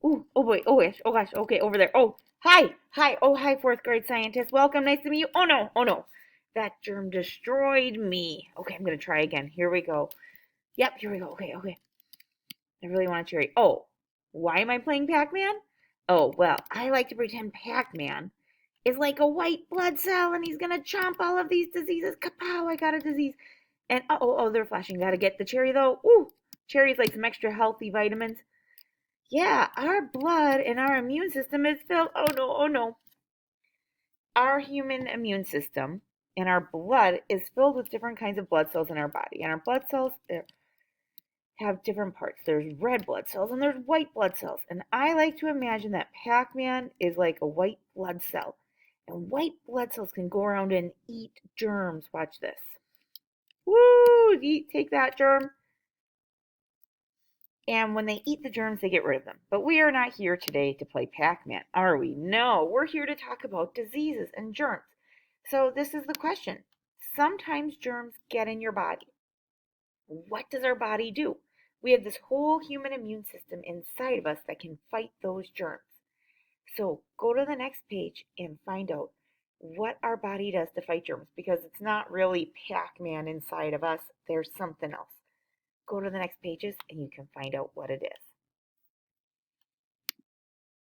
Ooh, oh boy, oh gosh, okay, over there. Oh, hi, fourth grade scientist. Welcome, nice to meet you. Oh no, that germ destroyed me. Okay, I'm gonna try again. Here we go. Yep, here we go. Okay. I really want to cherry. Oh, why am I playing Pac-Man? Oh, well, I like to pretend Pac-Man is like a white blood cell and he's gonna chomp all of these diseases. Kapow, I got a disease. And they're flashing. Gotta get the cherry though. Ooh, cherry's like some extra healthy vitamins. Yeah, our blood and our immune system is filled. Oh no. Our human immune system and our blood is filled with different kinds of blood cells in our body. And our blood cells have different parts. There's red blood cells and there's white blood cells. And I like to imagine that Pac-Man is like a white blood cell. And white blood cells can go around and eat germs. Watch this. Woo! Take that germ. And when they eat the germs, they get rid of them. But we are not here today to play Pac-Man, are we? No, we're here to talk about diseases and germs. So this is the question. Sometimes germs get in your body. What does our body do? We have this whole human immune system inside of us that can fight those germs. So go to the next page and find out what our body does to fight germs, because it's not really Pac-Man inside of us. There's something else. Go to the next pages and you can find out what it is.